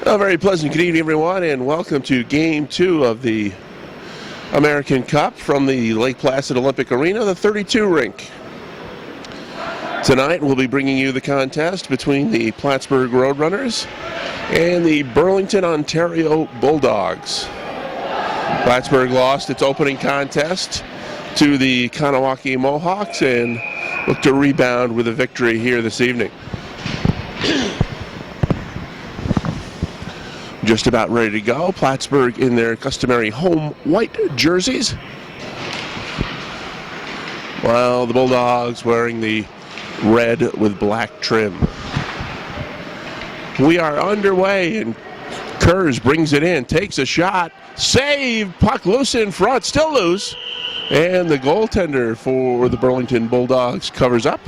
A very pleasant good evening, everyone, and welcome to Game 2 of the American Cup from the Lake Placid Olympic Arena, the 32 rink. Tonight we'll be bringing you the contest between the Plattsburgh Roadrunners and the Burlington, Ontario Bulldogs. Plattsburgh lost its opening contest to the Kanawaki Mohawks and looked to rebound with a victory here this evening. Just about ready to go. Plattsburgh in their customary home white jerseys, while the Bulldogs wearing the red with black trim. We are underway, and Kurz brings it in, takes a shot, save, puck loose in front, still loose, and the goaltender for the Burlington Bulldogs covers up.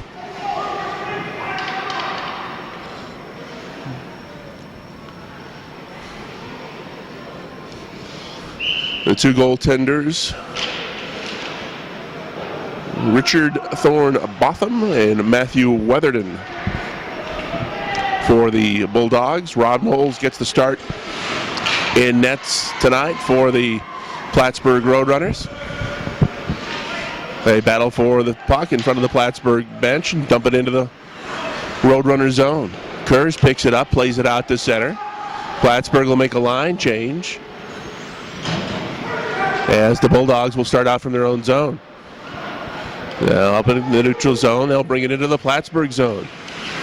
The two goaltenders, Richard Thorne-Botham and Matthew Weatherden. For the Bulldogs, Rob Knowles gets the start in nets tonight for the Plattsburgh Roadrunners. They battle for the puck in front of the Plattsburgh bench and dump it into the Roadrunner zone. Kurz picks it up, plays it out to center. Plattsburgh will make a line change, as the Bulldogs will start out from their own zone. They'll up in the neutral zone. They'll bring it into the Plattsburgh zone.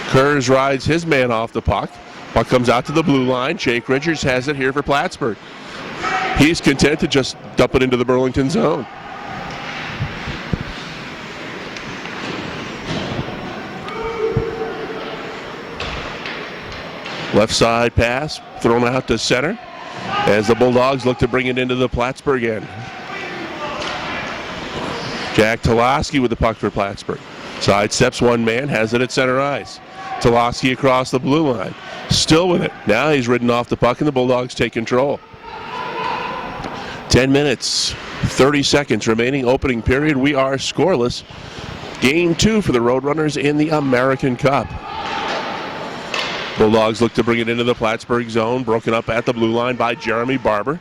Kurz rides his man off the puck. Puck comes out to the blue line. Jake Richards has it here for Plattsburgh. He's content to just dump it into the Burlington zone. Left side pass thrown out to center, as the Bulldogs look to bring it into the Plattsburgh end. Jack Toloski with the puck for Plattsburgh. Side steps one man, has it at center ice. Toloski across the blue line, still with it. Now he's ridden off the puck and the Bulldogs take control. 10 minutes, 30 seconds remaining opening period. We are scoreless. Game 2 for the Roadrunners in the American Cup. Bulldogs look to bring it into the Plattsburgh zone, broken up at the blue line by Jeremy Barber.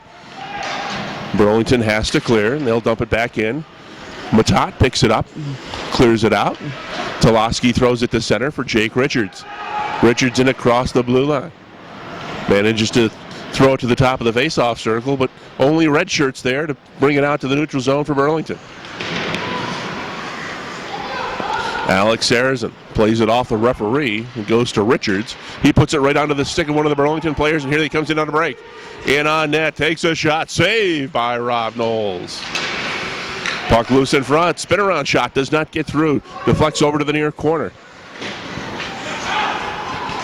Burlington has to clear, and they'll dump it back in. Matat picks it up, clears it out. Toloski throws it to center for Jake Richards. Richards in across the blue line. Manages to throw it to the top of the face-off circle, but only red shirts there to bring it out to the neutral zone for Burlington. Alex Sarrazin plays it off the referee and goes to Richards. He puts it right onto the stick of one of the Burlington players, and here he comes in on a break. In on net, takes a shot, saved by Rob Knowles. Puck loose in front, spin around shot, does not get through. Deflects over to the near corner.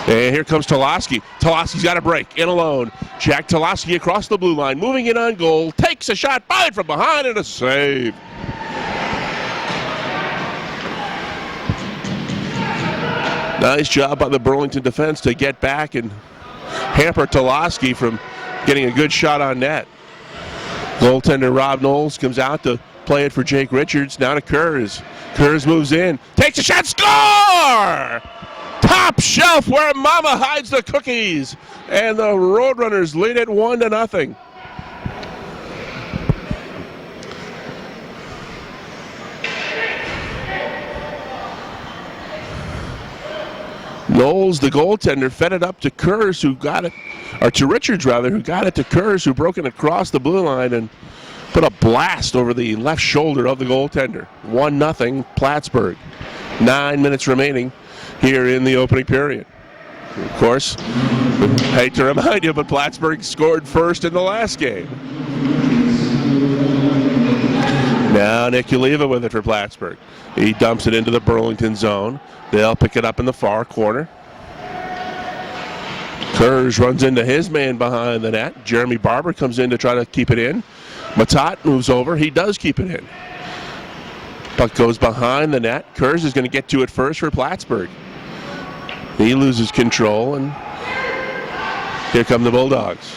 And here comes Toloski. Toloski's got a break, in alone. Jack Toloski across the blue line, moving in on goal, takes a shot, by it from behind, and a save. Nice job by the Burlington defense to get back and hamper Toloski from getting a good shot on net. Goaltender Rob Knowles comes out to play it for Jake Richards. Now to Kurz. Kurz moves in, takes a shot, score! Top shelf where Mama hides the cookies. And the Roadrunners lead it 1-0. Knowles, the goaltender, fed it up to Kurz, who got it, or to Richards rather, who got it to Kurz, who broke it across the blue line and put a blast over the left shoulder of the goaltender. 1-0 Plattsburgh. 9 minutes remaining here in the opening period. Of course, hate to remind you, but Plattsburgh scored first in the last game. Now Nick Uliva with it for Plattsburgh. He dumps it into the Burlington zone. They'll pick it up in the far corner. Kurz runs into his man behind the net. Jeremy Barber comes in to try to keep it in. Matat moves over. He does keep it in. Puck goes behind the net. Kurz is going to get to it first for Plattsburgh. He loses control, and here come the Bulldogs.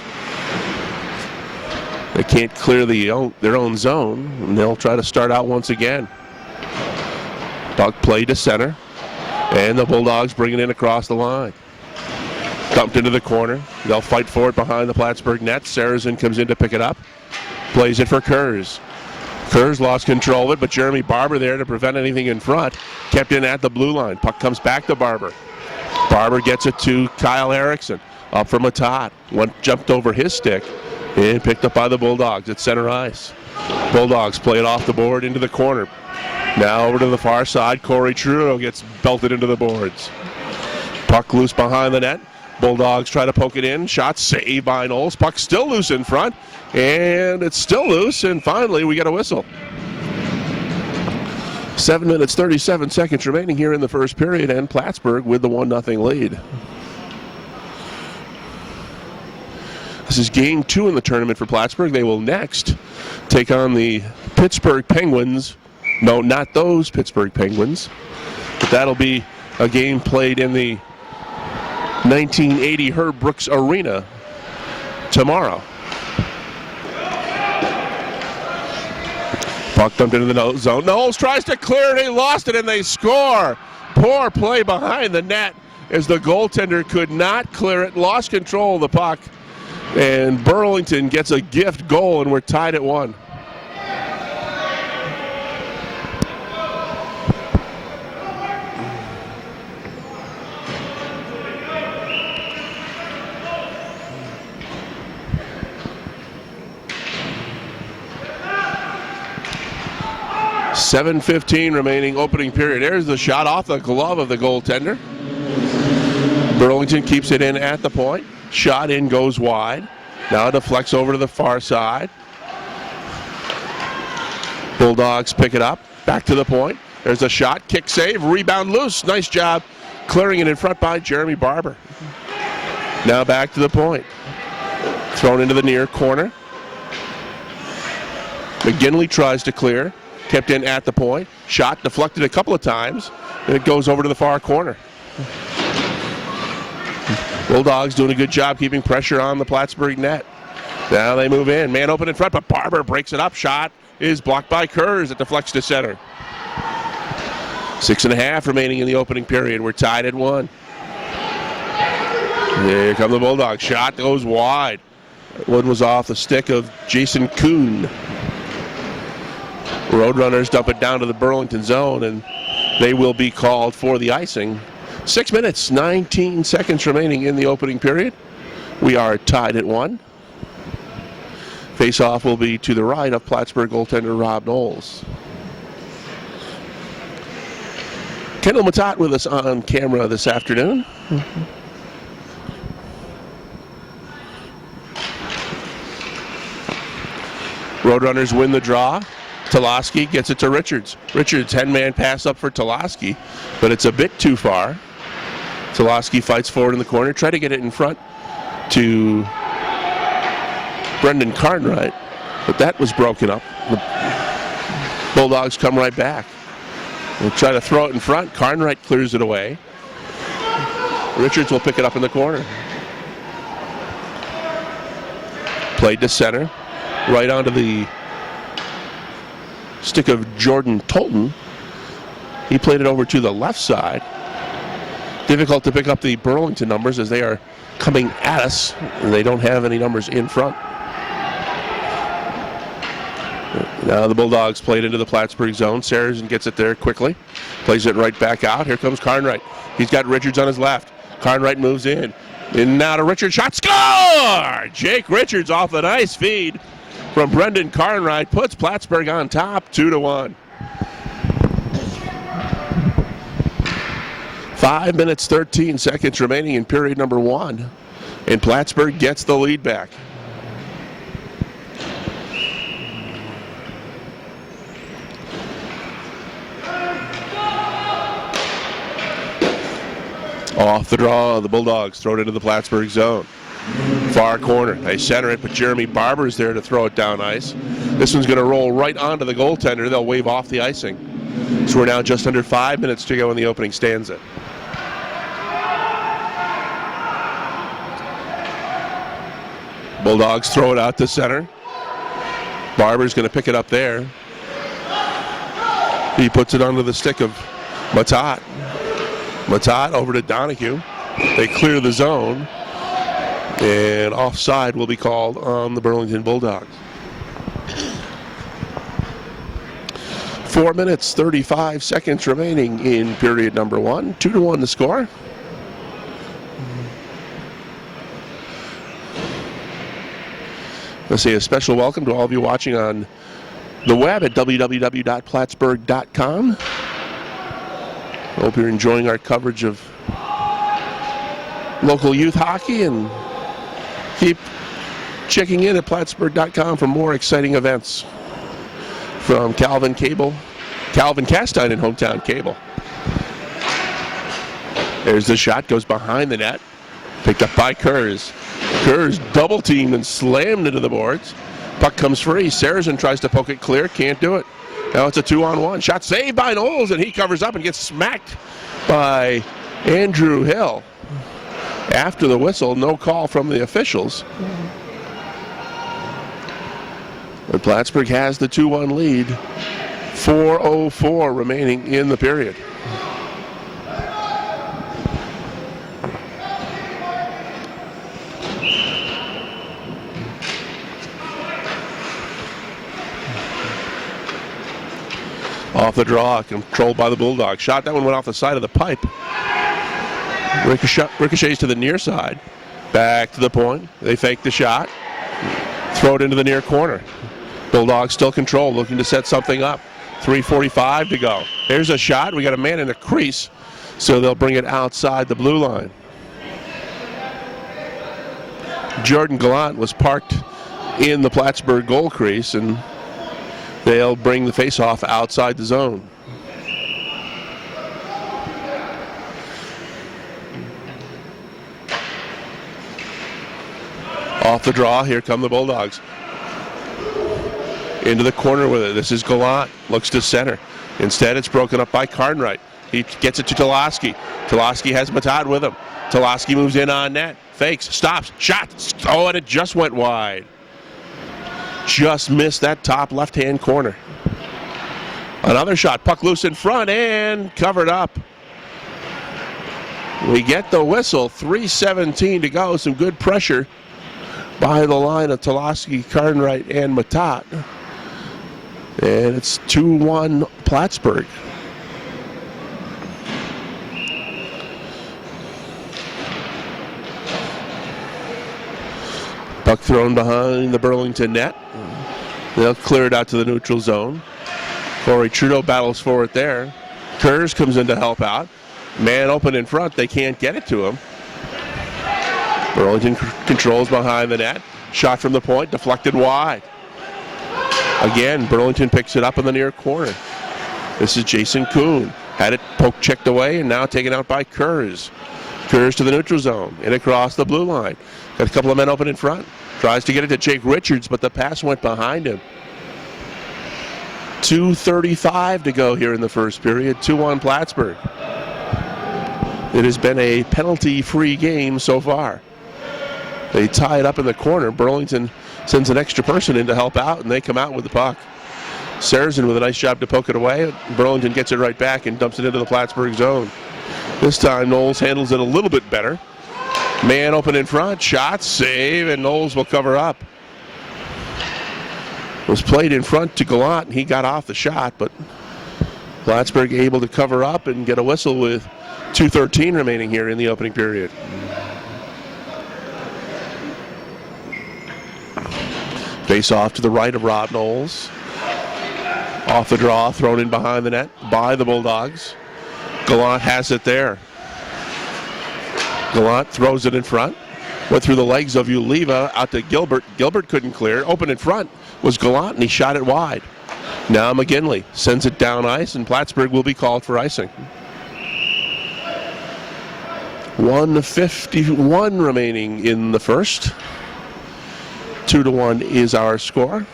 They can't clear their own zone, and they'll try to start out once again. Puck play to center, and the Bulldogs bring it in across the line. Dumped into the corner. They'll fight for it behind the Plattsburgh net. Saracen comes in to pick it up. Plays it for Kurz. Kurz lost control of it, but Jeremy Barber there to prevent anything in front. Kept in at the blue line. Puck comes back to Barber. Barber gets it to Kyle Erickson. Up for Matat. One jumped over his stick and picked up by the Bulldogs at center ice. Bulldogs play it off the board into the corner. Now over to the far side. Corey Trudeau gets belted into the boards. Puck loose behind the net. Bulldogs try to poke it in. Shot saved by Knowles. Puck still loose in front. And it's still loose. And finally we get a whistle. 7 minutes, 37 seconds remaining here in the first period. And Plattsburgh with the 1-0 lead. This is game 2 in the tournament for Plattsburgh. They will next take on the Pittsburgh Penguins. No, not those Pittsburgh Penguins. But that'll be a game played in the 1980 Herb Brooks Arena tomorrow. Puck dumped into the zone. Knowles tries to clear it. He lost it and they score. Poor play behind the net as the goaltender could not clear it. Lost control of the puck. And Burlington gets a gift goal and we're tied at 1. .7:15 remaining opening period. There's the shot off the glove of the goaltender. Burlington keeps it in at the point. Shot in goes wide. Now deflects over to the far side. Bulldogs pick it up. Back to the point. There's a shot. Kick save. Rebound loose. Nice job clearing it in front by Jeremy Barber. Now back to the point. Thrown into the near corner. McGinley tries to clear. Kept in at the point. Shot deflected a couple of times. And it goes over to the far corner. Bulldogs doing a good job keeping pressure on the Plattsburgh net. Now they move in. Man open in front, but Barber breaks it up. Shot is blocked by Kurz. It deflects to center. 6.5 remaining in the opening period. We're tied at 1. Here come the Bulldogs. Shot goes wide. One was off the stick of Jason Kuhn. Roadrunners dump it down to the Burlington zone, and they will be called for the icing. 6 minutes, 19 seconds remaining in the opening period. We are tied at 1. Face-off will be to the right of Plattsburgh goaltender Rob Knowles. Kendall Matat with us on camera this afternoon. Roadrunners win the draw. Tulaski gets it to Richards. Richards, 10-man pass up for Tulaski, but it's a bit too far. Tulaski fights forward in the corner, try to get it in front to Brendan Cartwright, but that was broken up. The Bulldogs come right back. They'll try to throw it in front. Cartwright clears it away. Richards will pick it up in the corner. Played to center, right onto the stick of Jordan Tolton. He played it over to the left side. Difficult to pick up the Burlington numbers as they are coming at us, and they don't have any numbers in front. Now the Bulldogs played into the Plattsburgh zone. Saracen gets it there quickly. Plays it right back out. Here comes Cartwright. He's got Richards on his left. Cartwright moves in. In now to Richards. Shot, score! Jake Richards off a nice feed from Brendan Cartwright puts Plattsburgh on top, 2-1. 5 minutes, 13 seconds remaining in period number 1. And Plattsburgh gets the lead back. Off the draw, the Bulldogs throw it into the Plattsburgh zone. Far corner, they center it, but Jeremy Barber is there to throw it down ice. This one's going to roll right onto the goaltender. They'll wave off the icing. So we're now just under 5 minutes to go in the opening stanza. Bulldogs throw it out to center. Barber's going to pick it up there. He puts it onto the stick of Matat. Matat over to Donahue. They clear the zone. And offside will be called on the Burlington Bulldogs. 4 minutes, 35 seconds remaining in period number 1. 2-1 the score. Let's say a special welcome to all of you watching on the web at www.plattsburgh.com. Hope you're enjoying our coverage of local youth hockey, and keep checking in at plattsburgh.com for more exciting events from Calvin Castine and Hometown Cable. There's the shot, goes behind the net, picked up by Kurz. Kurz double teamed and slammed into the boards. Puck comes free. Saracen tries to poke it clear, can't do it. Now it's a 2-on-1. Shot saved by Knowles, and he covers up and gets smacked by Andrew Hill. After the whistle, no call from the officials. But Plattsburgh has the 2-1 lead. 4:04 remaining in the period. Off the draw, controlled by the Bulldogs. Shot, that one went off the side of the pipe. Ricochets to the near side. Back to the point. They fake the shot. Throw it into the near corner. Bulldogs still control, looking to set something up. 3:45 to go. Here's a shot. We got a man in the crease, so they'll bring it outside the blue line. Jordan Gallant was parked in the Plattsburgh goal crease, and they'll bring the face-off outside the zone. Off the draw, here come the Bulldogs. Into the corner with it. This is Gallant. Looks to center. Instead, it's broken up by Cartwright. He gets it to Tulaski. Tulaski has Matat with him. Tulaski moves in on net. Fakes. Stops. Shot. Oh, and it just went wide. Just missed that top left-hand corner. Another shot. Puck loose in front and covered up. We get the whistle. 3:17 to go. Some good pressure by the line of Tulaski, Cartwright, and Matat. And it's 2-1 Plattsburgh. Puck thrown behind the Burlington net. They'll clear it out to the neutral zone. Corey Trudeau battles for it there. Kurz comes in to help out. Man open in front. They can't get it to him. Burlington controls behind the net. Shot from the point, deflected wide. Again, Burlington picks it up in the near corner. This is Jason Kuhn. Had it poke checked away and now taken out by Kurz. Kurz to the neutral zone and across the blue line. Got a couple of men open in front. Tries to get it to Jake Richards, but the pass went behind him. 2:35 to go here in the first period. 2-1 Plattsburgh. It has been a penalty-free game so far. They tie it up in the corner. Burlington sends an extra person in to help out, and they come out with the puck. Saracen with a nice job to poke it away. Burlington gets it right back and dumps it into the Plattsburgh zone. This time Knowles handles it a little bit better. Man open in front, shot, save, and Knowles will cover up. Was played in front to Gallant, and he got off the shot, but Plattsburgh able to cover up and get a whistle with 2:13 remaining here in the opening period. Face off to the right of Rob Knowles. Off the draw, thrown in behind the net by the Bulldogs. Gallant has it there. Gallant throws it in front. Went through the legs of Uliva out to Gilbert. Gilbert couldn't clear it. Open in front was Gallant, and he shot it wide. Now McGinley sends it down ice, and Plattsburgh will be called for icing. 1:51 remaining in the first. 2-1 is our score.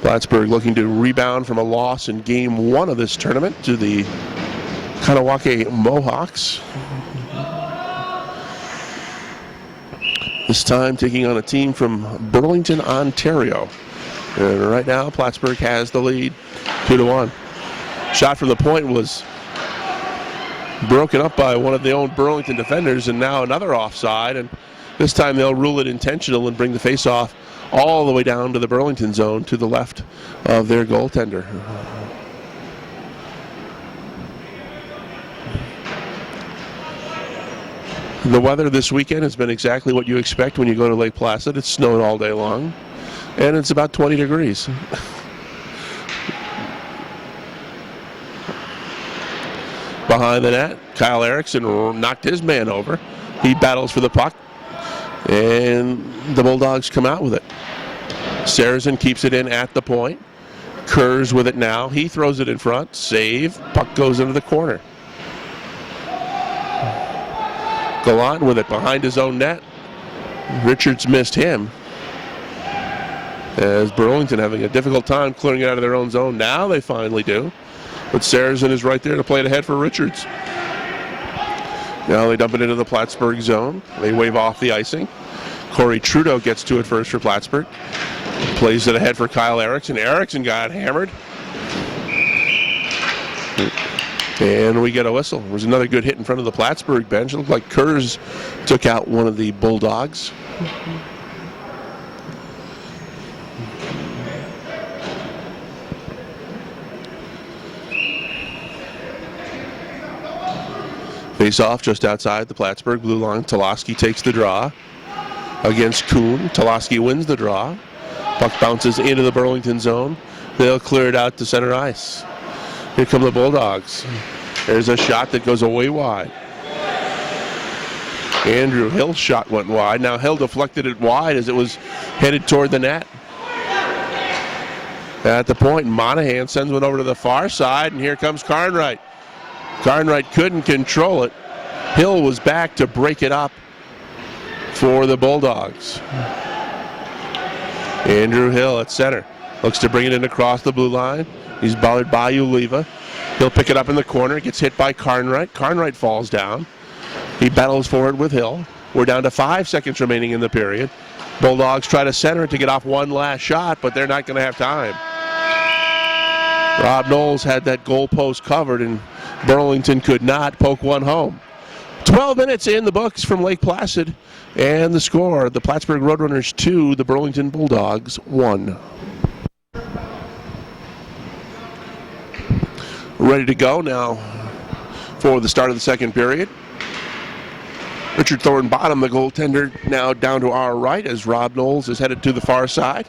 Plattsburgh looking to rebound from a loss in game 1 of this tournament to the Kanawake Mohawks. This time taking on a team from Burlington, Ontario. And right now Plattsburgh has the lead, 2-1. Shot from the point was broken up by one of the own Burlington defenders, and now another offside, and This time they'll rule it intentional and bring the face-off all the way down to the Burlington zone to the left of their goaltender. The weather this weekend has been exactly what you expect when you go to Lake Placid. It's snowed all day long, and it's about 20 degrees. Behind the net, Kyle Erickson knocked his man over. He battles for the puck, and the Bulldogs come out with it. Saracen keeps it in at the point. Kerrs with it now. He throws it in front. Save. Puck goes into the corner. Gallant with it behind his own net. Richards missed him. As Burlington having a difficult time clearing it out of their own zone. Now they finally do. But Saracen is right there to play it ahead for Richards. Now they dump it into the Plattsburgh zone. They wave off the icing. Corey Trudeau gets to it first for Plattsburgh. Plays it ahead for Kyle Erickson. Erickson got hammered. And we get a whistle. There was another good hit in front of the Plattsburgh bench. It looked like Kerrs took out one of the Bulldogs. Face off just outside the Plattsburgh blue line. Toloski takes the draw against Kuhn. Toloski wins the draw. Puck bounces into the Burlington zone. They'll clear it out to center ice. Here come the Bulldogs. There's a shot that goes away wide. Andrew Hill's shot went wide. Now Hill deflected it wide as it was headed toward the net. At the point, Monahan sends one over to the far side, and here comes Carnwright. Carnwright couldn't control it. Hill was back to break it up for the Bulldogs. Andrew Hill at center. Looks to bring it in across the blue line. He's bothered by Uliva. He'll pick it up in the corner. Gets hit by Carnwright. Carnwright falls down. He battles forward with Hill. We're down to 5 seconds remaining in the period. Bulldogs try to center it to get off one last shot, but they're not going to have time. Rob Knowles had that goal post covered, and Burlington could not poke one home. 12 minutes in the books from Lake Placid, and the score, the Plattsburgh Roadrunners 2, the Burlington Bulldogs 1. Ready to go now for the start of the second period. Richard Thornbottom, the goaltender, now down to our right as Rob Knowles is headed to the far side.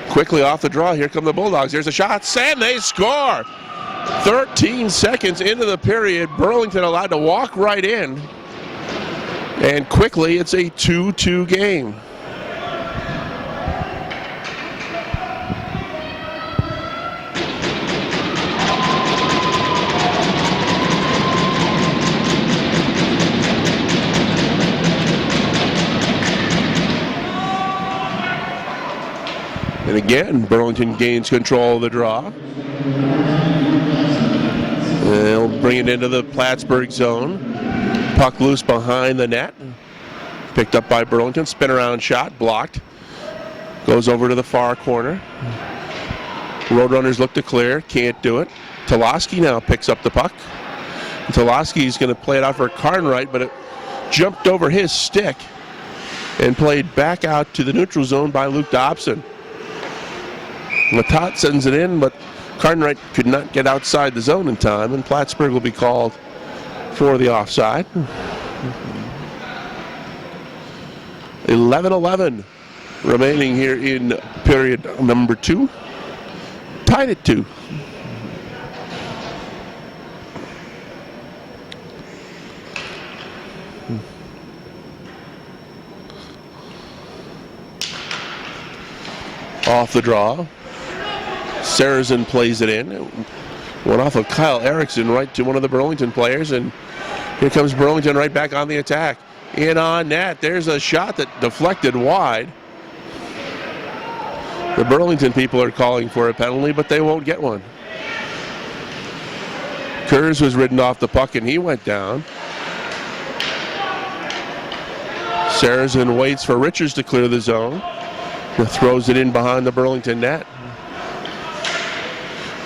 Quickly off the draw, here come the Bulldogs. There's a shot, and they score! 13 seconds into the period, Burlington allowed to walk right in. And quickly, it's a 2-2 game. And again, Burlington gains control of the draw. They'll bring it into the Plattsburgh zone. Puck loose behind the net. Picked up by Burlington. Spin around shot, blocked. Goes over to the far corner. Roadrunners look to clear, can't do it. Toloski now picks up the puck. Toloski's going to play it out for Carnwright, but it jumped over his stick and played back out to the neutral zone by Luke Dobson. Latat sends it in, but Carnwright could not get outside the zone in time, and Plattsburgh will be called for the offside. 11-11 remaining here in period number 2. Tied at 2. Off the draw. Saracen plays it in. Went off of Kyle Erickson right to one of the Burlington players, and here comes Burlington right back on the attack. In on net. There's a shot that deflected wide. The Burlington people are calling for a penalty, but they won't get one. Kerrs was ridden off the puck, and he went down. Saracen waits for Richards to clear the zone. Throws it in behind the Burlington net.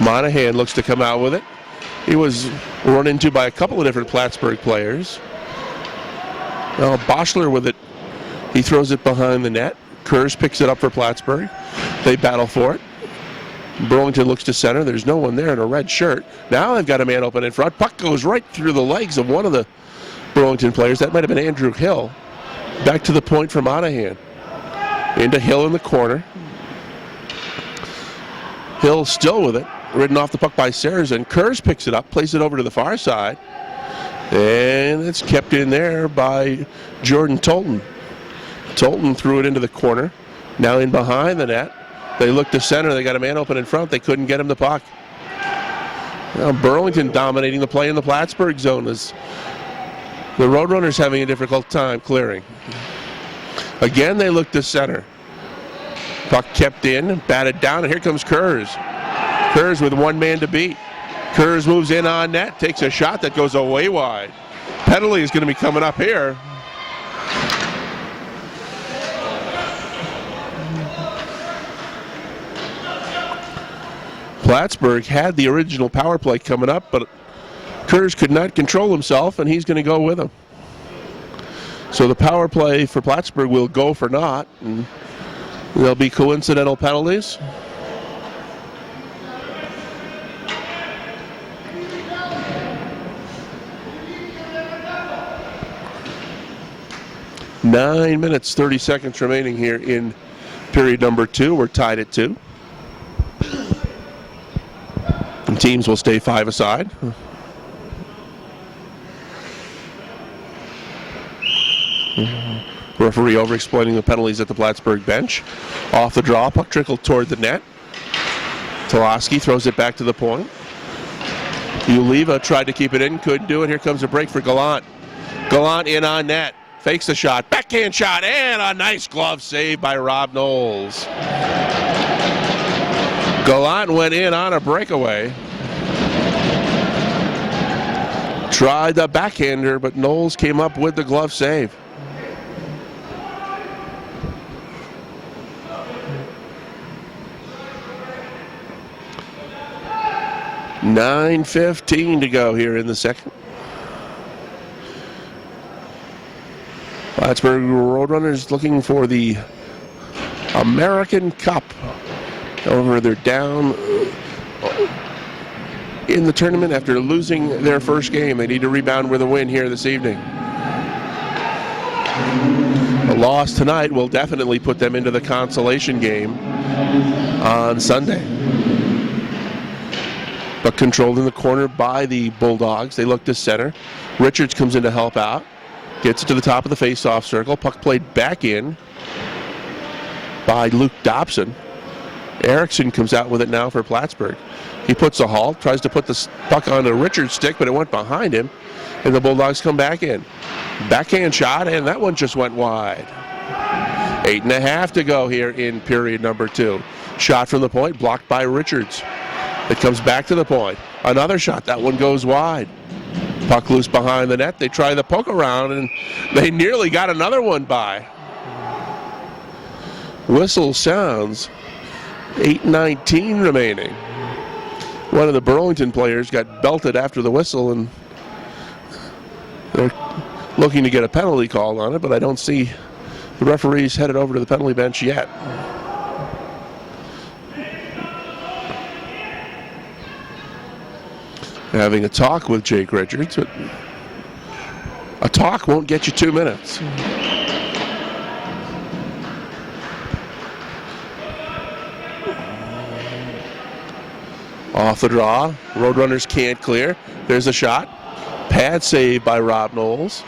Monahan looks to come out with it. He was run into by a couple of different Plattsburgh players. Now Boschler with it. He throws it behind the net. Kurz picks it up for Plattsburgh. They battle for it. Burlington looks to center. There's no one there in a red shirt. Now they've got a man open in front. Puck goes right through the legs of one of the Burlington players. That might have been Andrew Hill. Back to the point for Monahan. Into Hill in the corner. Hill still with it. Ridden off the puck by Sarrazin. Kurz picks it up, plays it over to the far side. And it's kept in there by Jordan Tolton. Tolton threw it into the corner. Now in behind the net. They look to center. They got a man open in front. They couldn't get him the puck. Now Burlington dominating the play in the Plattsburgh zone as the Roadrunners having a difficult time clearing. Again, they look to center. Puck kept in, batted down, and here comes Kurz. Kurz with one man to beat. Kurz moves in on net, takes a shot that goes away wide. Penalty is going to be coming up here. Plattsburgh had the original power play coming up, but Kurz could not control himself, and he's going to go with him. So the power play for Plattsburgh will go for naught, and there'll be coincidental penalties. Nine minutes, 30 seconds remaining here in period number 2. We're tied at 2. And teams will stay 5 aside. Referee over-exploiting the penalties at the Plattsburgh bench. Off the draw, puck trickled toward the net. Toloski throws it back to the point. Uliva tried to keep it in, couldn't do it. Here comes a break for Gallant. Gallant in on net. Fakes the shot, backhand shot, and a nice glove save by Rob Knowles. Gallant went in on a breakaway. Tried the backhander, but Knowles came up with the glove save. $9:15 to go here in the second. Plattsburgh Roadrunners looking for the American Cup. However, they're down in the tournament after losing their first game. They need to rebound with a win here this evening. A loss tonight will definitely put them into the consolation game on Sunday. But controlled in the corner by the Bulldogs. They look to center. Richards comes in to help out. Gets it to the top of the face-off circle. Puck played back in by Luke Dobson. Erickson comes out with it now for Plattsburgh. He puts a halt, tries to put the puck on a Richards stick, but it went behind him, and the Bulldogs come back in. Backhand shot, and that one just went wide. 8.5 to go here in period number 2. Shot from the point, blocked by Richards. It comes back to the point. Another shot, that one goes wide. Puck loose behind the net. They try the poke around, and they nearly got another one by. Whistle sounds. 8:19 remaining. One of the Burlington players got belted after the whistle, and they're looking to get a penalty called on it, but I don't see the referees headed over to the penalty bench yet. Having a talk with Jake Richards, but a talk won't get you 2 minutes. Off the draw, Roadrunners can't clear. There's a shot. Pad save by Rob Knowles.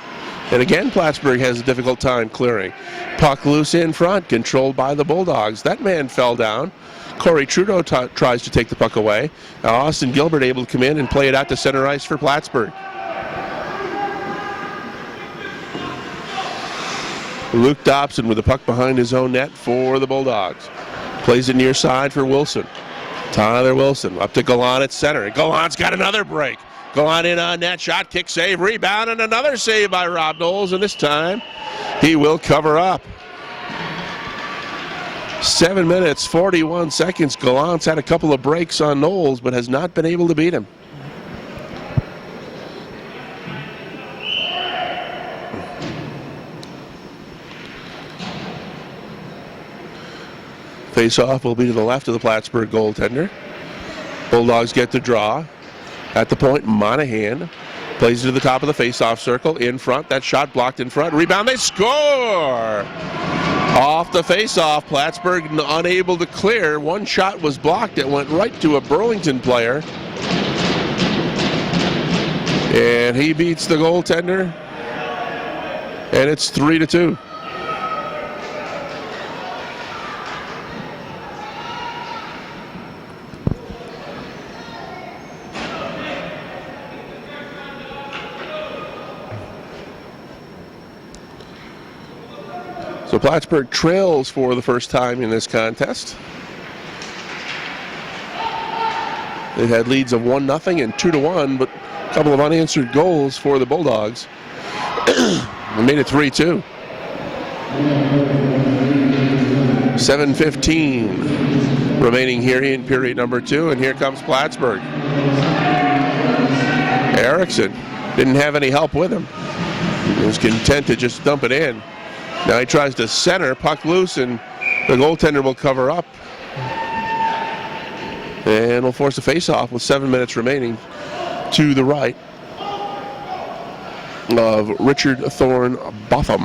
And again, Plattsburgh has a difficult time clearing. Puck loose in front, controlled by the Bulldogs. That man fell down. Corey Trudeau tries to take the puck away. Now Austin Gilbert able to come in and play it out to center ice for Plattsburgh. Luke Dobson with the puck behind his own net for the Bulldogs. Plays it near side for Wilson. Tyler Wilson up to Gallant at center. Gallant's got another break. Gallant in on net, shot, kick, save, rebound, and another save by Rob Knowles, and this time he will cover up. 7 minutes, 41 seconds. Gallant's had a couple of breaks on Knowles, but has not been able to beat him. Face-off will be to the left of the Plattsburgh goaltender. Bulldogs get the draw. At the point, Monahan plays it to the top of the face-off circle. In front, that shot blocked in front. Rebound, they score! Off the face-off, Plattsburgh unable to clear. One shot was blocked. It went right to a Burlington player. And he beats the goaltender. And it's 3-2. So Plattsburgh trails for the first time in this contest. They had leads of 1-0 and 2-1, but a couple of unanswered goals for the Bulldogs. They made it 3-2. 7:15 remaining here in period number 2, and here comes Plattsburgh. Erickson didn't have any help with him. He was content to just dump it in. Now he tries to center, puck loose, and the goaltender will cover up. And will force a face-off with 7 minutes remaining to the right of Richard Thorne Botham.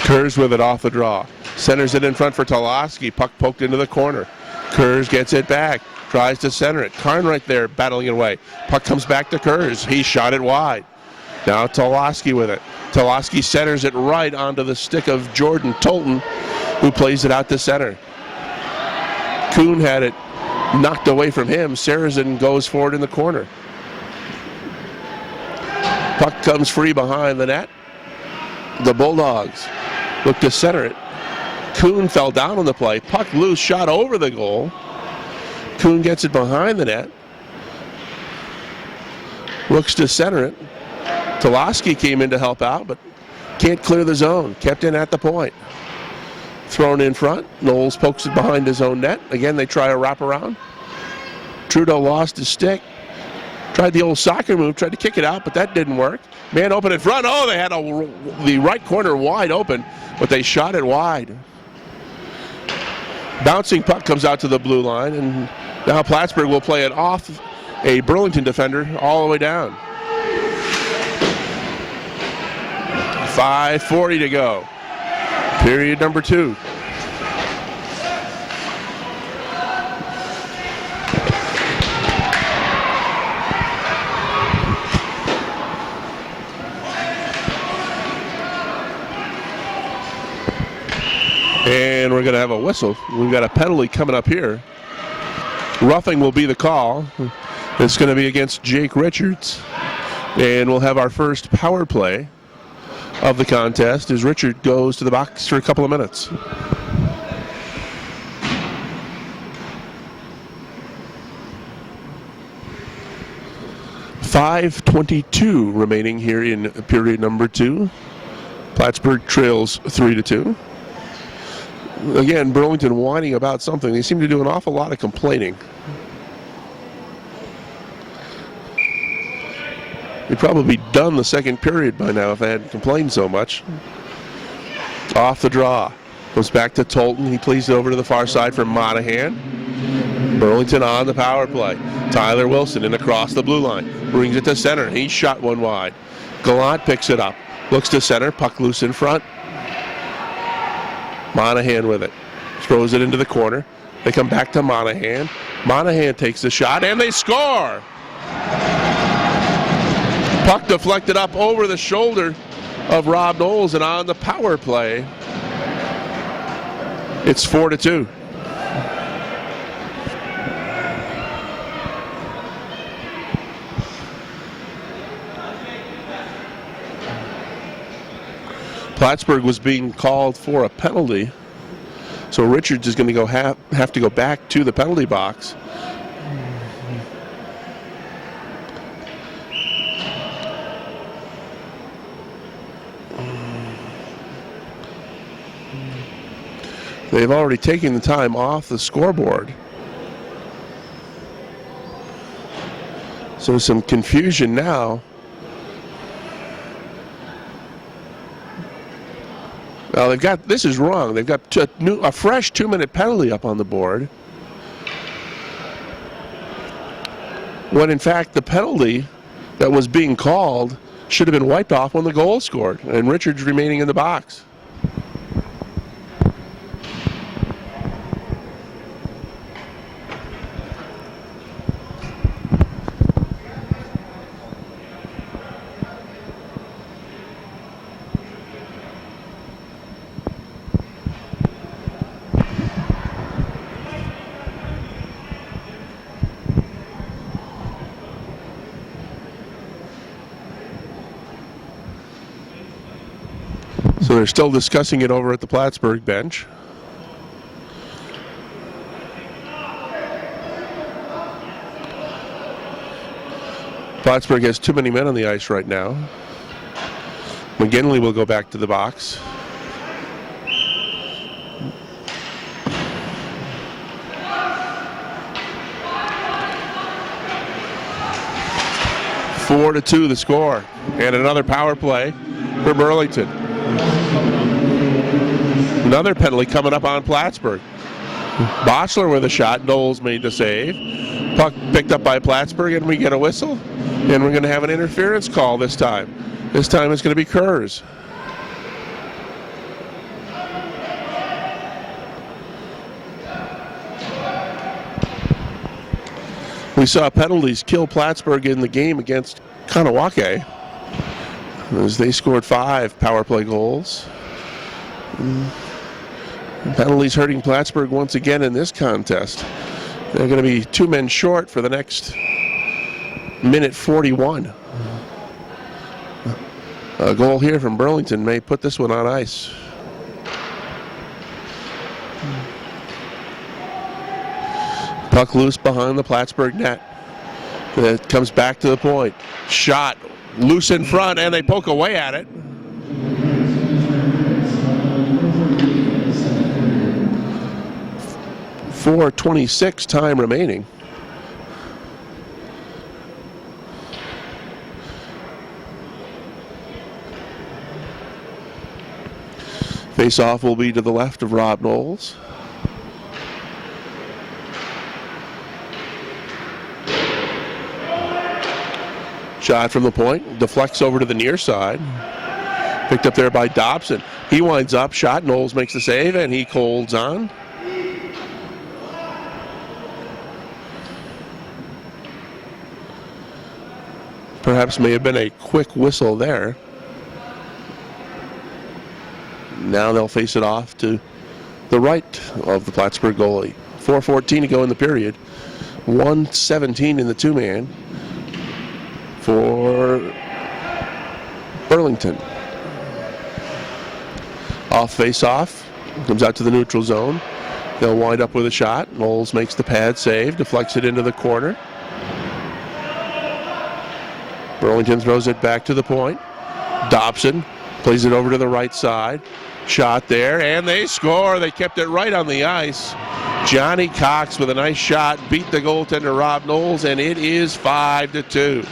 Kurz with it off the draw. Centers it in front for Toloski. Puck poked into the corner. Kurz gets it back. Tries to center it. Carnwright there battling it away. Puck comes back to Kurz. He shot it wide. Now Toloski with it. Toloski centers it right onto the stick of Jordan Tolton, who plays it out to center. Kuhn had it knocked away from him. Sarazen goes forward in the corner. Puck comes free behind the net. The Bulldogs look to center it. Kuhn fell down on the play. Puck loose, shot over the goal. Kuhn gets it behind the net. Looks to center it. Toloski came in to help out, but can't clear the zone. Kept in at the point. Thrown in front. Knowles pokes it behind his own net. Again, they try a wraparound. Trudeau lost his stick. Tried the old soccer move, tried to kick it out, but that didn't work. Man open in front. Oh, they had the right corner wide open, but they shot it wide. Bouncing puck comes out to the blue line, and now Plattsburgh will play it off a Burlington defender all the way down. 5:40 to go. Period number 2. And we're going to have a whistle. We've got a penalty coming up here. Roughing will be the call. It's going to be against Jake Richards. And we'll have our first power play of the contest as Richard goes to the box for a couple of minutes. .5:22 remaining here in period number 2. Plattsburgh trails 3-2. Again, Burlington whining about something. They seem to do an awful lot of complaining. They'd probably be done the second period by now if they hadn't complained so much. Off the draw. Goes back to Tolton. He plays it over to the far side for Monahan. Burlington on the power play. Tyler Wilson in across the blue line. Brings it to center. He shot one wide. Gallant picks it up. Looks to center. Puck loose in front. Monahan with it. Throws it into the corner. They come back to Monahan. Monahan takes the shot, and they score! Puck deflected up over the shoulder of Rob Knowles, and on the power play, it's 4-2. Plattsburgh was being called for a penalty, so Richards is going to have to go back to the penalty box. They've already taken the time off the scoreboard. So some confusion now. Well, they've got, this is wrong. They've got a fresh 2-minute penalty up on the board. When in fact the penalty that was being called should have been wiped off when the goal scored, and Richards remaining in the box. So they're still discussing it over at the Plattsburgh bench. Plattsburgh has too many men on the ice right now. McGinley will go back to the box. Four to 2 the score, and another power play for Burlington. Another penalty coming up on Plattsburgh. Boschler with a shot. Knowles made the save. Puck picked up by Plattsburgh, and we get a whistle. And we're going to have an interference call this time. This time it's going to be Kurz. We saw penalties kill Plattsburgh in the game against Kanawake, as they scored 5 power play goals. Penalties hurting Plattsburgh once again in this contest. They're going to be 2 men short for the next minute 41. A goal here from Burlington may put this one on ice. Puck loose behind the Plattsburgh net. It comes back to the point. Shot loose in front, and they poke away at it. .426 time remaining. Face-off will be to the left of Rob Knowles. Shot from the point, deflects over to the near side. Picked up there by Dobson. He winds up, shot, Knowles makes the save, and he holds on. Perhaps may have been a quick whistle there. Now they'll face it off to the right of the Plattsburgh goalie. 4:14 to go in the period. 1:17 in the 2-man for Burlington. Off face-off. Comes out to the neutral zone. They'll wind up with a shot. Knowles makes the pad save. Deflects it into the corner. Burlington throws it back to the point. Dobson plays it over to the right side. Shot there, and they score. They kept it right on the ice. Johnny Cox with a nice shot, beat the goaltender Rob Knowles, and it is 5-2.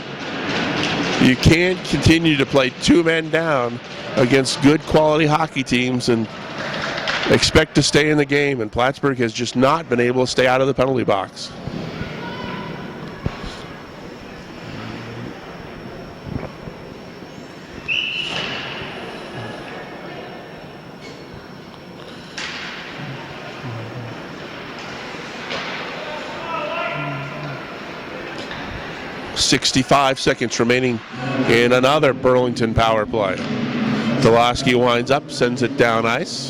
You can't continue to play 2 men down against good quality hockey teams and expect to stay in the game, and Plattsburgh has just not been able to stay out of the penalty box. .65 seconds remaining in another Burlington power play. Delaski winds up, sends it down ice.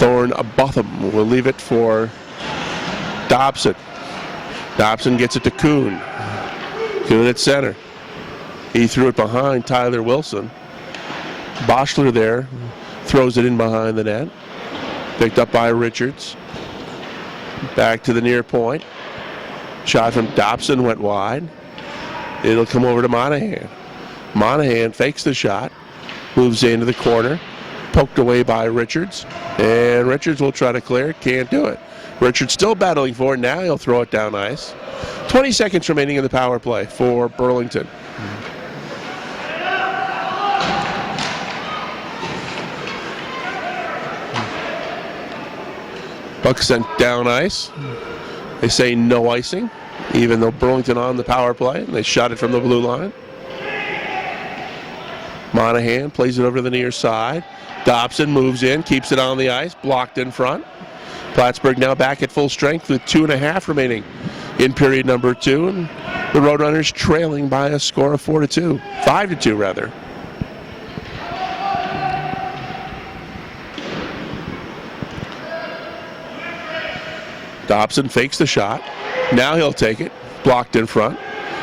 Thorne Botham will leave it for Dobson. Dobson gets it to Kuhn. Kuhn at center. He threw it behind Tyler Wilson. Boschler there throws it in behind the net. Picked up by Richards. Back to the near point. Shot from Dobson went wide. It'll come over to Monahan. Monahan fakes the shot. Moves into the corner. Poked away by Richards. And Richards will try to clear. Can't do it. Richard still battling for it. Now he'll throw it down ice. 20 seconds remaining in the power play for Burlington. Puck sent down ice. They say no icing, even though Burlington on the power play, and they shot it from the blue line. Monahan plays it over to the near side. Dobson moves in, keeps it on the ice, blocked in front. Plattsburgh now back at full strength with 2.5 remaining in period number 2, and the Roadrunners trailing by a score of 4-2, 5-2 rather. Dobson fakes the shot. Now he'll take it. Blocked in front.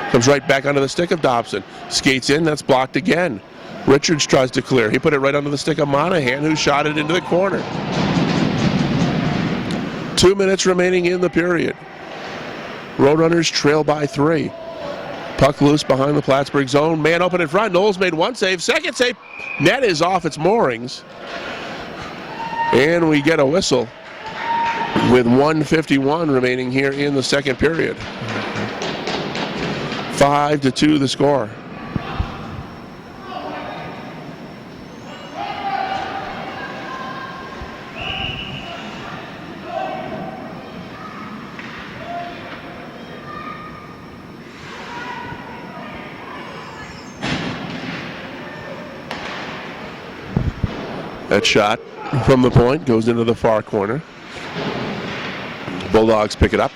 Comes right back onto the stick of Dobson. Skates in. That's blocked again. Richards tries to clear. He put it right onto the stick of Monahan, who shot it into the corner. 2 minutes remaining in the period. Roadrunners trail by 3. Puck loose behind the Plattsburgh zone. Man open in front. Knowles made one save. Second save. Net is off its moorings. And we get a whistle with 1:51 remaining here in the second period. 5-2 the score. That shot from the point goes into the far corner. Bulldogs pick it up.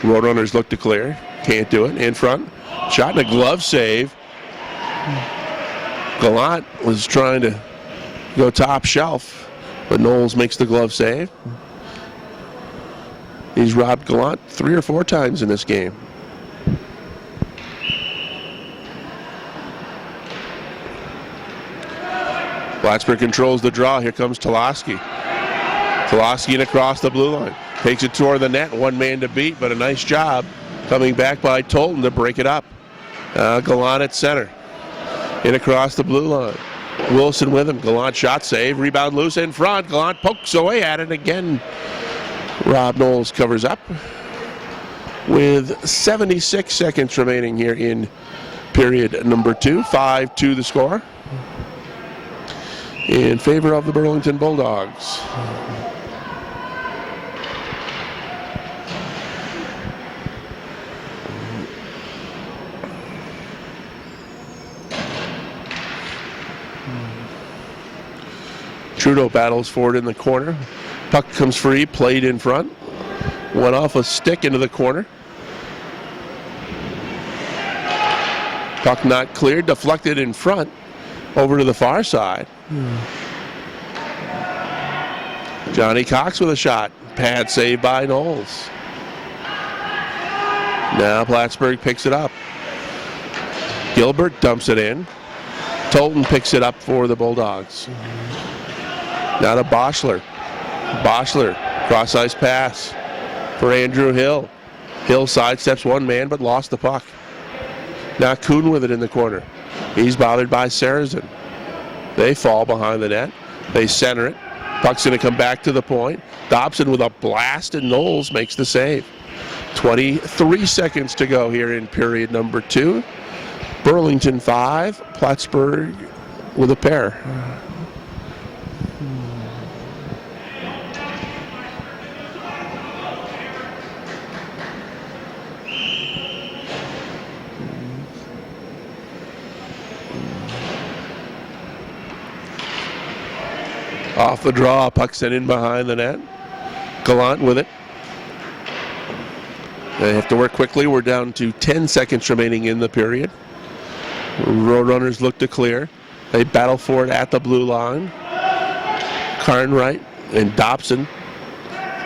Roadrunners look to clear. Can't do it. In front. Shot and a glove save. Gallant was trying to go top shelf, but Knowles makes the glove save. He's robbed Gallant 3 or 4 times in this game. Plattsburgh controls the draw. Here comes Toloski. Toloski in across the blue line. Takes it toward the net. One man to beat, but a nice job coming back by Tolton to break it up. Gallant at center. In across the blue line. Wilson with him. Gallant shot save. Rebound loose in front. Gallant pokes away at it again. Rob Knowles covers up with 76 seconds remaining here in period number 2. 5-2 the score in favor of the Burlington Bulldogs. Trudeau battles forward in the corner. Puck comes free, played in front. Went off a stick into the corner. Puck not cleared, deflected in front, over to the far side. Johnny Cox with a shot. Pad save by Knowles. Now Plattsburgh picks it up. Gilbert dumps it in. Tolton picks it up for the Bulldogs. Now to Boschler. Boschler, cross-ice pass for Andrew Hill. Hill sidesteps one man but lost the puck. Now Kuhn with it in the corner. He's bothered by Sarazen. They fall behind the net. They center it. Puck's going to come back to the point. Dobson with a blast, and Knowles makes the save. 23 seconds to go here in period number 2. Burlington 5, Plattsburgh with a pair. Off the draw, puck sent in behind the net. Gallant with it. They have to work quickly. We're down to 10 seconds remaining in the period. Roadrunners look to clear. They battle for it at the blue line. Carnwright and Dobson.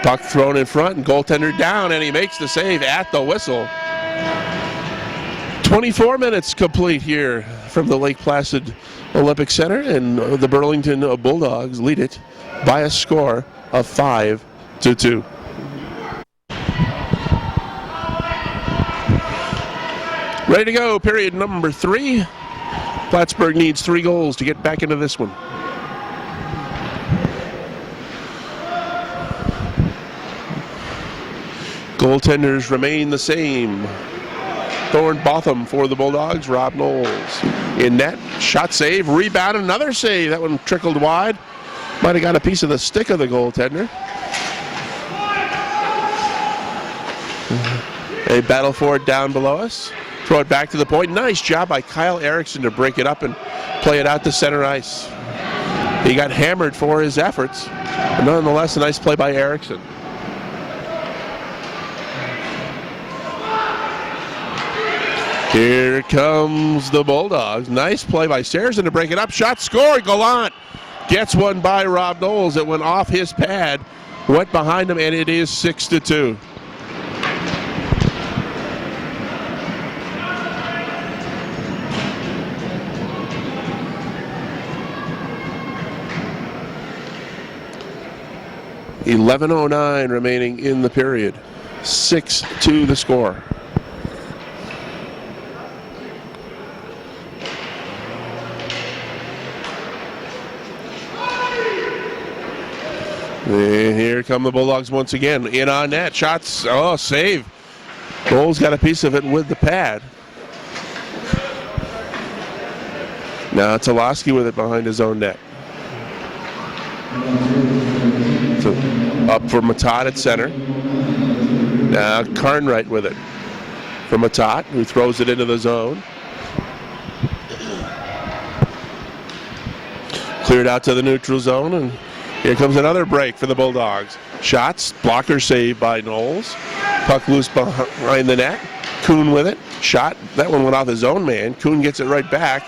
Puck thrown in front and goaltender down, and he makes the save at the whistle. 24 minutes complete here from the Lake Placid Olympic Center, and the Burlington Bulldogs lead it by a score of 5-2. Ready to go, period number 3. Plattsburgh needs 3 goals to get back into this one. Goaltenders remain the same. Thorne Botham for the Bulldogs. Rob Knowles in net. Shot save. Rebound. Another save. That one trickled wide. Might have got a piece of the stick of the goaltender. They battle for it down below us. Throw it back to the point. Nice job by Kyle Erickson to break it up and play it out to center ice. He got hammered for his efforts. But nonetheless, a nice play by Erickson. Here comes the Bulldogs. Nice play by Saracen to break it up. Shot scored. Gallant gets one by Rob Knowles. It went off his pad, went behind him, and it is 6-2. .11:09 remaining in the period. 6-2 the score. And here come the Bulldogs once again. In on net. Shots. Oh, save. Knowles got a piece of it with the pad. Now Toloski with it behind his own net. So up for Matat at center. Now Carnwright with it for Matat, who throws it into the zone. Cleared out to the neutral zone, and here comes another break for the Bulldogs. Shots, blocker save by Knowles. Puck loose behind the net. Kuhn with it. Shot, that one went off his own man. Kuhn gets it right back.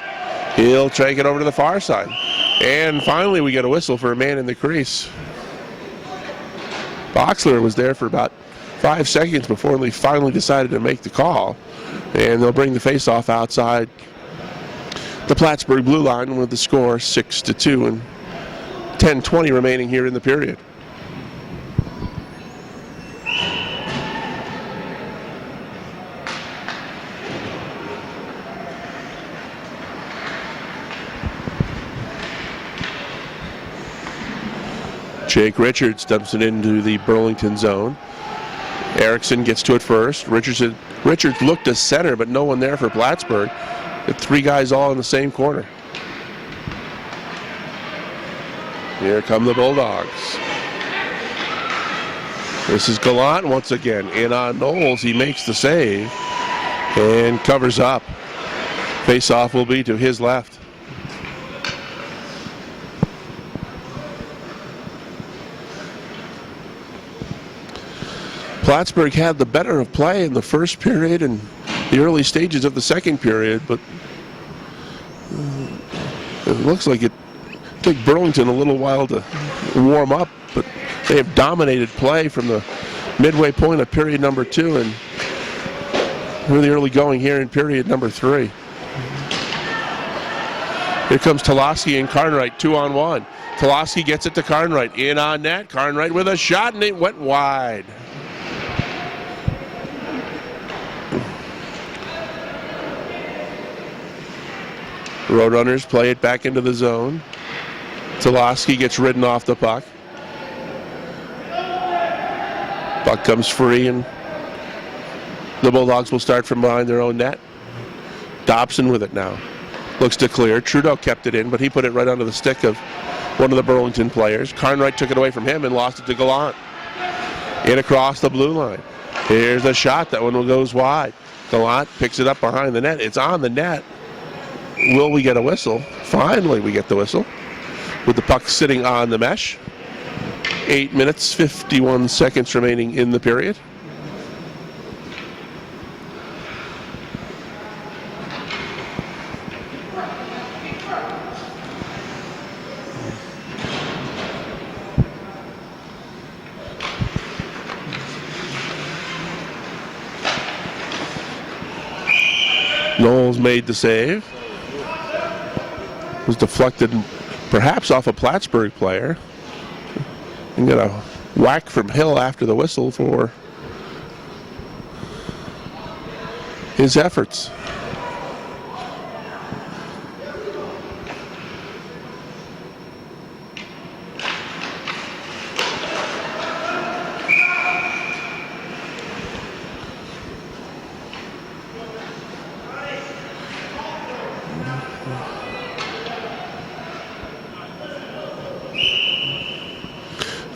He'll take it over to the far side. And finally we get a whistle for a man in the crease. Boxler was there for about 5 seconds before they finally decided to make the call. And they'll bring the faceoff outside the Plattsburgh blue line with the score 6-2 and 10:20 remaining here in the period. Jake Richards dumps it into the Burlington zone. Erickson gets to it first. Richards looked to center, but no one there for Plattsburgh. Got 3 guys all in the same corner. Here come the Bulldogs. This is Gallant once again. In on Knowles. He makes the save and covers up. Face-off will be to his left. Plattsburgh had the better of play in the first period and the early stages of the second period, but it looks like it took Burlington a little while to warm up, but they have dominated play from the midway point of period number 2 and really early going here in period number 3. Here comes Toloski and Carnwright 2-on-1. Toloski gets it to Carnwright. In on net. Carnwright with a shot, and it went wide. Roadrunners play it back into the zone. Toloski gets ridden off the puck. Puck comes free, and the Bulldogs will start from behind their own net. Dobson with it now. Looks to clear. Trudeau kept it in, but he put it right under the stick of one of the Burlington players. Carnwright took it away from him and lost it to Gallant. In across the blue line. Here's a shot. That one goes wide. Gallant picks it up behind the net. It's on the net. Will we get a whistle? Finally we get the whistle. With the puck sitting on the mesh. 8 minutes, 51 seconds remaining in the period. Knowles made the save. Was deflected perhaps off a Plattsburgh player. And got a whack from Hill after the whistle for his efforts.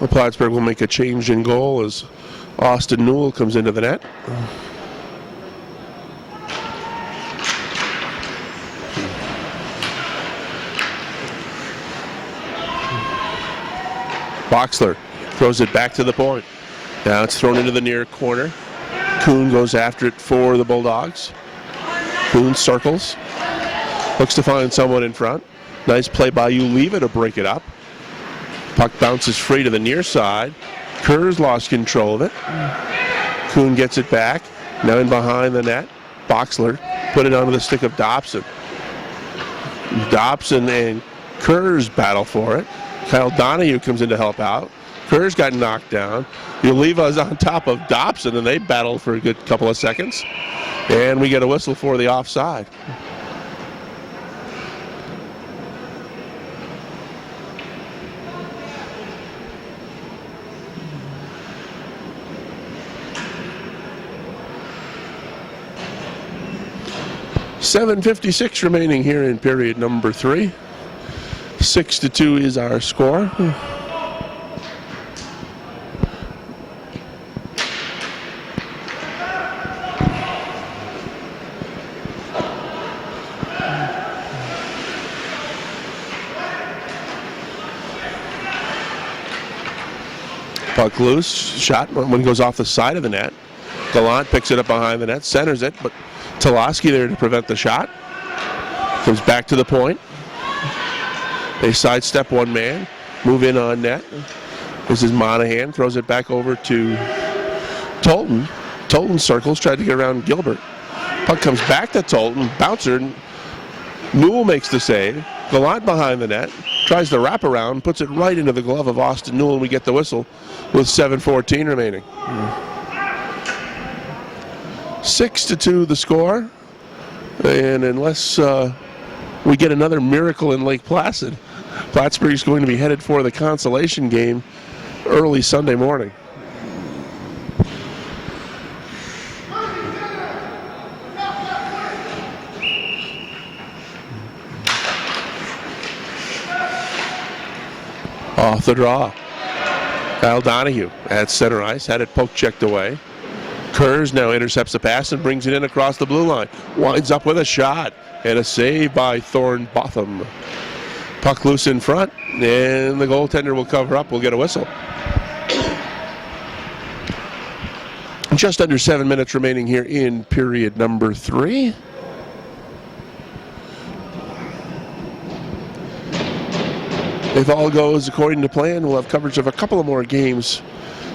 Plattsburgh will make a change in goal as Austin Newell comes into the net. Boxler throws it back to the point. Now it's thrown into the near corner. Kuhn goes after it for the Bulldogs. Kuhn circles. Looks to find someone in front. Nice play by Uliva to break it up. Puck bounces free to the near side. Kerr's lost control of it. Kuhn gets it back. Now in behind the net. Boxler put it onto the stick of Dobson. Dobson and Kerr's battle for it. Kyle Donahue comes in to help out. Kerr's got knocked down. Uliva's on top of Dobson, and they battle for a good couple of seconds. And we get a whistle for the offside. .756 remaining here in period number 3. 6-2 is our score. Puck loose, shot, one goes off the side of the net. Gallant picks it up behind the net, centers it, but Tulaski there to prevent the shot. Comes back to the point. They sidestep one man, move in on net. This is Monahan, throws it back over to Tolton. Tolton circles, tried to get around Gilbert. Puck comes back to Tolton, bouncer. Newell makes the save. Gallant behind the net, tries to wrap around, puts it right into the glove of Austin Newell, and we get the whistle with 7:14 remaining. 6-2 the score, and unless we get another miracle in Lake Placid, Plattsburgh is going to be headed for the consolation game early Sunday morning. Off the draw. Kyle Donahue at center ice, had it poke checked away. Kerrs now intercepts the pass and brings it in across the blue line. Winds up with a shot and a save by Thorne Botham. Puck loose in front, and the goaltender will cover up. We'll get a whistle. Just under 7 minutes remaining here in period number 3. If all goes according to plan, we'll have coverage of a couple of more games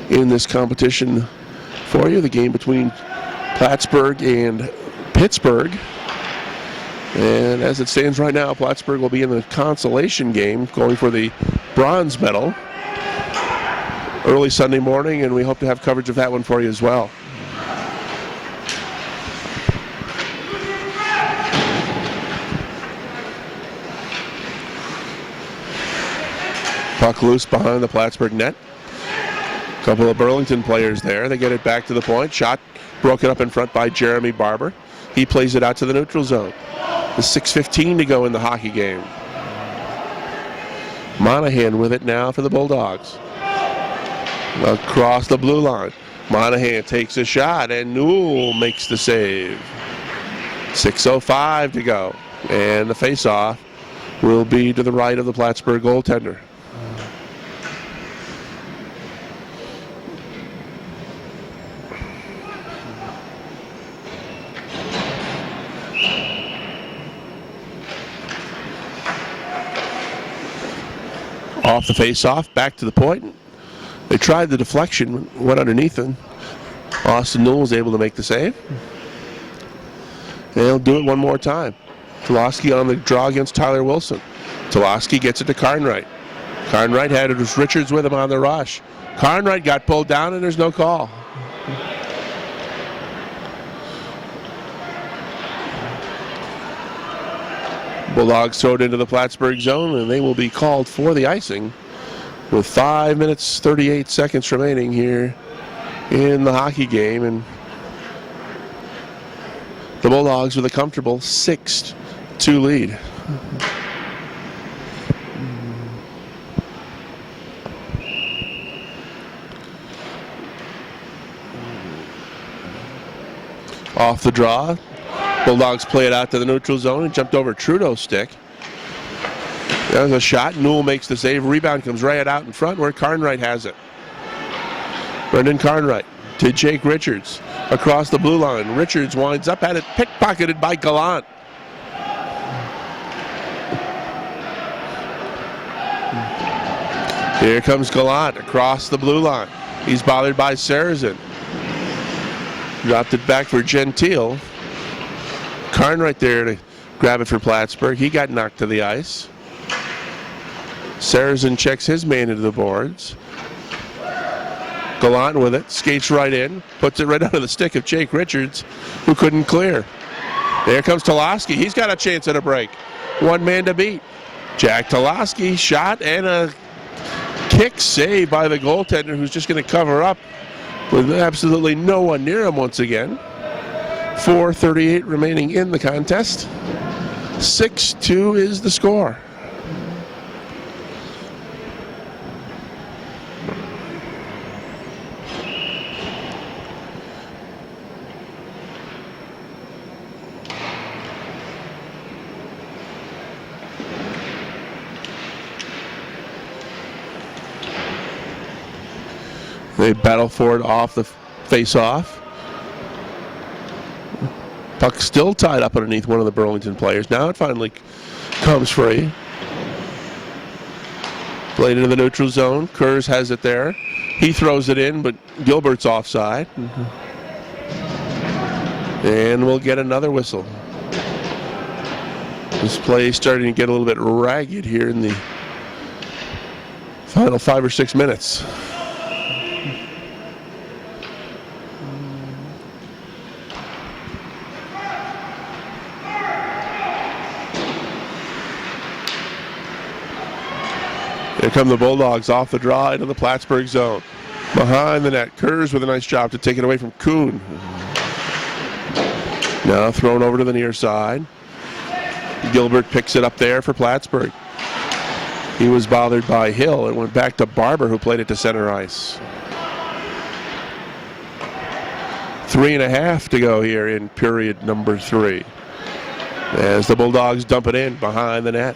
in this competition for you. The game between Plattsburgh and Pittsburgh. And as it stands right now, Plattsburgh will be in the consolation game going for the bronze medal early Sunday morning, and we hope to have coverage of that one for you as well. Puck loose behind the Plattsburgh net. A couple of Burlington players there. They get it back to the point. Shot broken up in front by Jeremy Barber. He plays it out to the neutral zone. With 6:15 to go in the hockey game. Monahan with it now for the Bulldogs. Across the blue line. Monahan takes a shot, and Newell makes the save. 6:05 to go. And the face-off will be to the right of the Plattsburgh goaltender. Off the face-off, back to the point. They tried the deflection, went underneath him. Austin Newell was able to make the save. And he'll do it one more time. Tulaski on the draw against Tyler Wilson. Tulaski gets it to Carnwright. Carnwright had Richards with him on the rush. Carnwright got pulled down, and there's no call. Bulldogs throw it into the Plattsburgh zone, and they will be called for the icing with 5 minutes, 38 seconds remaining here in the hockey game. And the Bulldogs with a comfortable 6-2 lead. Off the draw. Bulldogs play it out to the neutral zone and jumped over Trudeau's stick. There's a shot. Newell makes the save. Rebound comes right out in front where Carnwright has it. Brendan Carnwright to Jake Richards across the blue line. Richards winds up at it, pickpocketed by Gallant. Here comes Gallant across the blue line. He's bothered by Sarrazin. Dropped it back for Gentile. Carnwright there to grab it for Plattsburgh. He got knocked to the ice. Sarrazin checks his man into the boards. Gallant with it, skates right in, puts it right under the stick of Jake Richards, who couldn't clear. There comes Toloski. He's got a chance at a break. One man to beat. Jack Toloski, shot and a kick save by the goaltender, who's just going to cover up with absolutely no one near him once again. 4:38 remaining in the contest. 6-2 is the score. They battle for it off the face-off. Puck still tied up underneath one of the Burlington players. Now it finally comes free. Played into the neutral zone. Kurz has it there. He throws it in, but Gilbert's offside. And we'll get another whistle. This play is starting to get a little bit ragged here in the final 5 or 6 minutes. Here come the Bulldogs off the draw into the Plattsburgh zone. Behind the net, Kurz with a nice job to take it away from Kuhn. Now thrown over to the near side. Gilbert picks it up there for Plattsburgh. He was bothered by Hill. It went back to Barber, who played it to center ice. 3.5 to go here in period number 3. As the Bulldogs dump it in behind the net.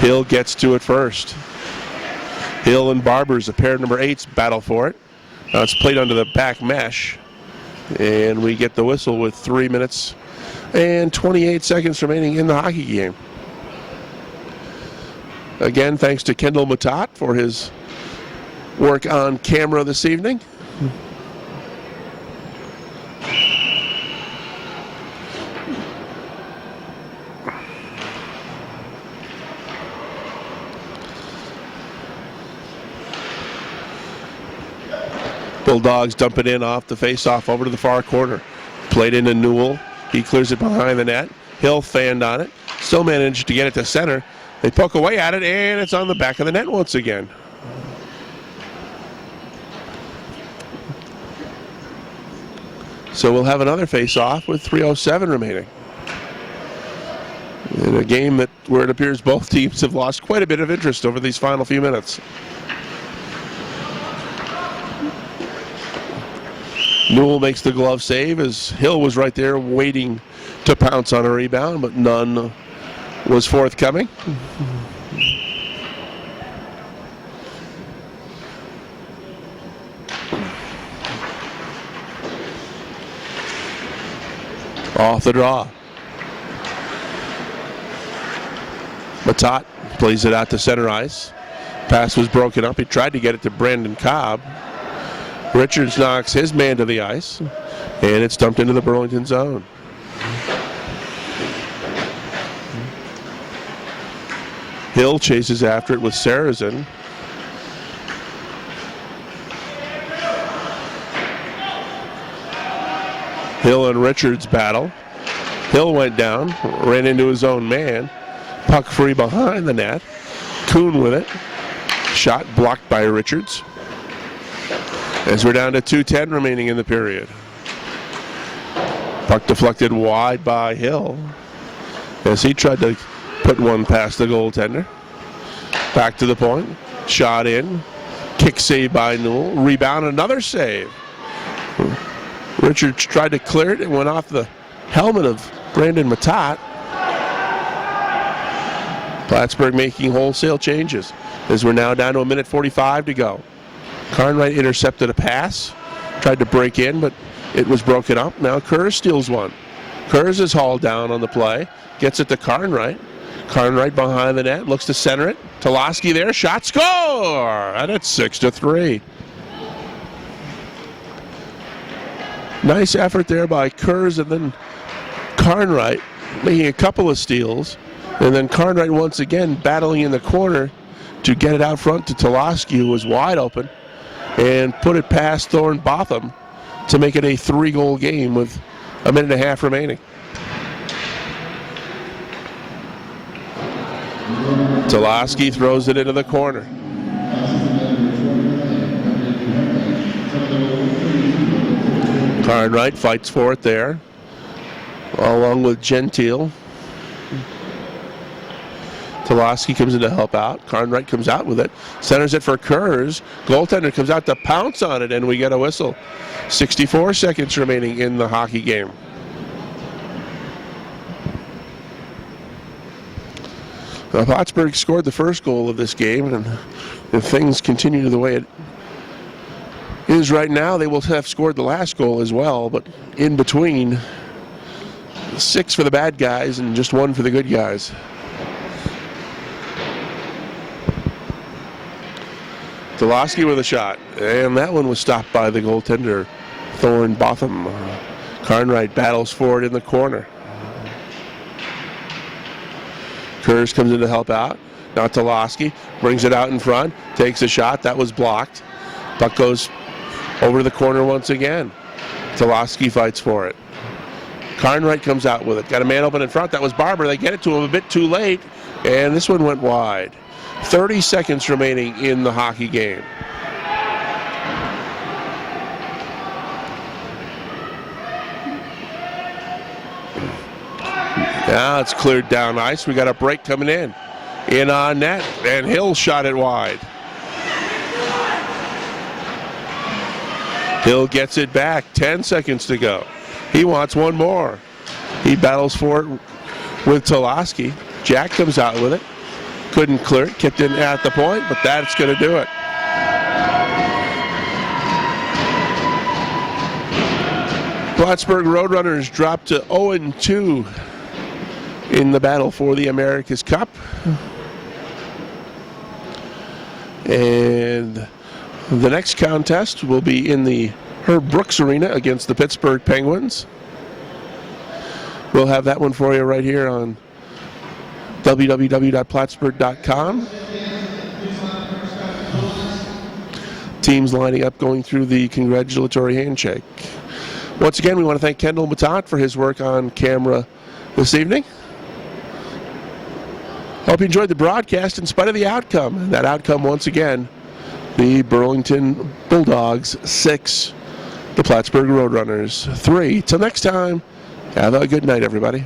Hill gets to it first. Hill and Barber's, a pair of number 8s, battle for it. Now it's played under the back mesh. And we get the whistle with 3 minutes and 28 seconds remaining in the hockey game. Again, thanks to Kendall Matat for his work on camera this evening. Bulldogs dump it in off the face-off over to the far corner. Played into Newell. He clears it behind the net. Hill fanned on it. Still managed to get it to center. They poke away at it, and it's on the back of the net once again. So we'll have another face-off with 3:07 remaining. In a game where it appears both teams have lost quite a bit of interest over these final few minutes. Newell makes the glove save as Hill was right there waiting to pounce on a rebound, but none was forthcoming. Off the draw. Matat plays it out to center ice. Pass was broken up. He tried to get it to Brandon Cobb. Richards knocks his man to the ice, and it's dumped into the Burlington zone. Hill chases after it with Sarrazin. Hill and Richards battle. Hill went down, ran into his own man. Puck free behind the net. Kuhn with it. Shot blocked by Richards. As we're down to 2:10 remaining in the period. Puck deflected wide by Hill as he tried to put one past the goaltender. Back to the point. Shot in. Kick save by Newell. Rebound, another save. Richards tried to clear it and went off the helmet of Brandon Matat. Plattsburgh making wholesale changes as we're now down to 1:45 to go. Carnwright intercepted a pass, tried to break in, but it was broken up. Now Kurz steals one. Kurz is hauled down on the play, gets it to Carnwright. Carnwright behind the net, looks to center it. Toloski there, shot, score! And it's 6-3. Nice effort there by Kurz, and then Carnwright making a couple of steals. And then Carnwright once again battling in the corner to get it out front to Toloski, who was wide open, and put it past Thorne Botham to make it a 3-goal game with 1.5 minutes remaining. Toloski throws it into the corner. Carnwright fights for it there, along with Gentile. Toloski comes in to help out. Carnwright comes out with it, centers it for Kurz. Goaltender comes out to pounce on it, and we get a whistle. 64 seconds remaining in the hockey game. Plattsburgh scored the first goal of this game, and if things continue the way it is right now, they will have scored the last goal as well, but in between, 6 for the bad guys and just 1 for the good guys. Toloski with a shot, and that one was stopped by the goaltender, Thorne Botham. Carnwright battles forward in the corner. Kurz comes in to help out. Now Toloski brings it out in front, takes a shot. That was blocked. Puck goes over to the corner once again. Toloski fights for it. Carnwright comes out with it. Got a man open in front. That was Barber. They get it to him a bit too late, and this one went wide. 30 seconds remaining in the hockey game. Now it's cleared down ice. We got a break coming in. In on net, and Hill shot it wide. Hill gets it back. 10 seconds to go. He wants one more. He battles for it with Toloski. Jack comes out with it. Couldn't clear it. Kicked in at the point, but that's going to do it. Plattsburgh Roadrunners dropped to 0-2 in the battle for the America's Cup. And the next contest will be in the Herb Brooks Arena against the Pittsburgh Penguins. We'll have that one for you right here on www.plattsburgh.com. Teams lining up, going through the congratulatory handshake. Once again, we want to thank Kendall Matat for his work on camera this evening. Hope you enjoyed the broadcast in spite of the outcome. And that outcome, once again, the Burlington Bulldogs 6, the Plattsburgh Roadrunners 3. Till next time, have a good night, everybody.